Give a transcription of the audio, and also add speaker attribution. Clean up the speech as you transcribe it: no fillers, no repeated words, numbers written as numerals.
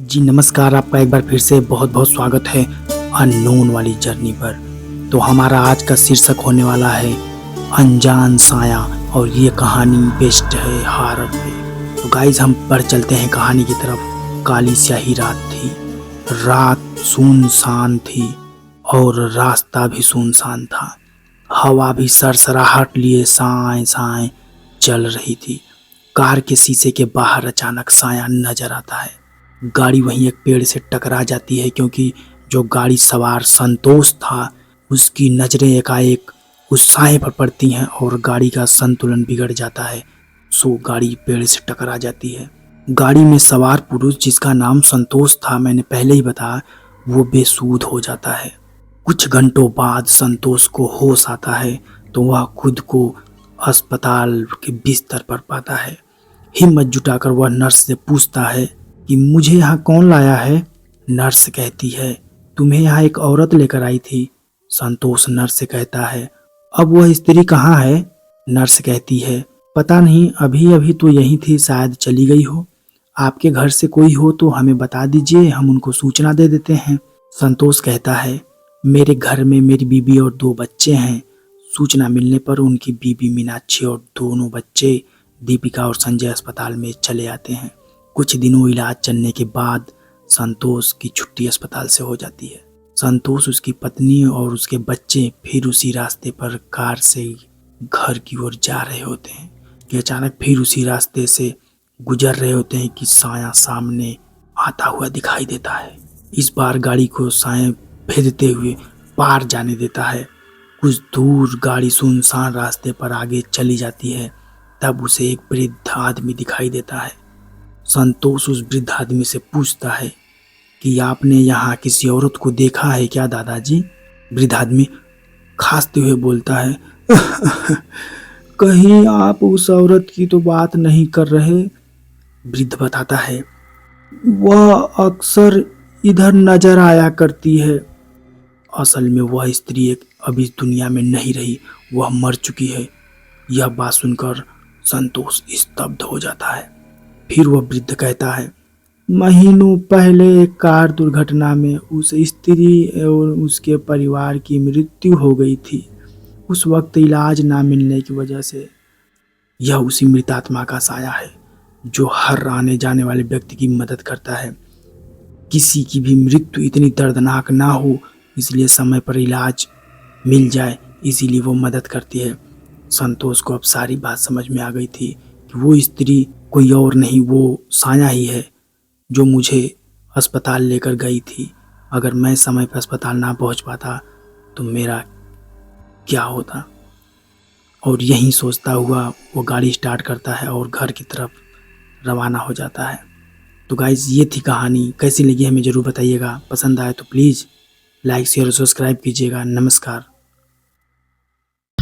Speaker 1: जी नमस्कार, आपका एक बार फिर से बहुत बहुत स्वागत है अननोन वाली जर्नी पर। तो हमारा आज का शीर्षक होने वाला है अनजान साया और ये कहानी बेस्ड है हॉरर पे। तो गाइज हम बढ़ चलते हैं कहानी की तरफ। काली स्याही रात थी, रात सुनसान थी और रास्ता भी सुनसान था। हवा भी सरसराहट लिए साए साए चल रही थी। कार के शीशे के बाहर अचानक साया नजर आता है। गाड़ी वहीं एक पेड़ से टकरा जाती है क्योंकि जो गाड़ी सवार संतोष था उसकी नज़रें एकाएक उस साए पर पड़ती हैं और गाड़ी का संतुलन बिगड़ जाता है। सो गाड़ी पेड़ से टकरा जाती है। गाड़ी में सवार पुरुष जिसका नाम संतोष था, मैंने पहले ही बताया, वो बेसुध हो जाता है। कुछ घंटों बाद संतोष को होश आता है तो वह खुद को अस्पताल के बिस्तर पर पाता है। हिम्मत जुटाकर वह नर्स से पूछता है कि मुझे यहाँ कौन लाया है। नर्स कहती है तुम्हें यहाँ एक औरत लेकर आई थी। संतोष नर्स से कहता है अब वह स्त्री कहाँ है। नर्स कहती है पता नहीं, अभी अभी तो यहीं थी, शायद चली गई हो। आपके घर से कोई हो तो हमें बता दीजिए, हम उनको सूचना दे देते हैं। संतोष कहता है मेरे घर में मेरी बीबी और 2 बच्चे हैं। सूचना मिलने पर उनकी बीबी मीनाक्षी और दोनों बच्चे दीपिका और संजय अस्पताल में चले आते हैं। कुछ दिनों इलाज चलने के बाद संतोष की छुट्टी अस्पताल से हो जाती है। संतोष, उसकी पत्नी और उसके बच्चे फिर उसी रास्ते पर कार से घर की ओर जा रहे होते हैं कि अचानक फिर उसी रास्ते से गुजर रहे होते हैं कि साया सामने आता हुआ दिखाई देता है। इस बार गाड़ी को साया भेदते हुए पार जाने देता है। कुछ दूर गाड़ी सुनसान रास्ते पर आगे चली जाती है। तब उसे एक वृद्ध आदमी दिखाई देता है। संतोष उस वृद्ध आदमी से पूछता है कि आपने यहाँ किसी औरत को देखा है क्या दादाजी। वृद्ध आदमी खांसते हुए बोलता है कहीं आप उस औरत की तो बात नहीं कर रहे। वृद्ध बताता है वह अक्सर इधर नजर आया करती है। असल में वह स्त्री एक अभी इस दुनिया में नहीं रही, वह मर चुकी है। यह बात सुनकर संतोष स्तब्ध हो जाता है। फिर वह वृद्ध कहता है महीनों पहले एक कार दुर्घटना में उस स्त्री और उसके परिवार की मृत्यु हो गई थी। उस वक्त इलाज ना मिलने की वजह से यह उसी मृतात्मा का साया है जो हर आने जाने वाले व्यक्ति की मदद करता है। किसी की भी मृत्यु इतनी दर्दनाक ना हो, इसलिए समय पर इलाज मिल जाए, इसीलिए वो मदद करती है। संतोष को अब सारी बात समझ में आ गई थी कि वो स्त्री कोई और नहीं, वो साया ही है जो मुझे अस्पताल लेकर गई थी। अगर मैं समय पर अस्पताल ना पहुंच पाता तो मेरा क्या होता। और यही सोचता हुआ वो गाड़ी स्टार्ट करता है और घर की तरफ रवाना हो जाता है। तो गाइज ये थी कहानी। कैसी लगी हमें ज़रूर बताइएगा। पसंद आए तो प्लीज़ लाइक शेयर और सब्सक्राइब कीजिएगा। नमस्कार।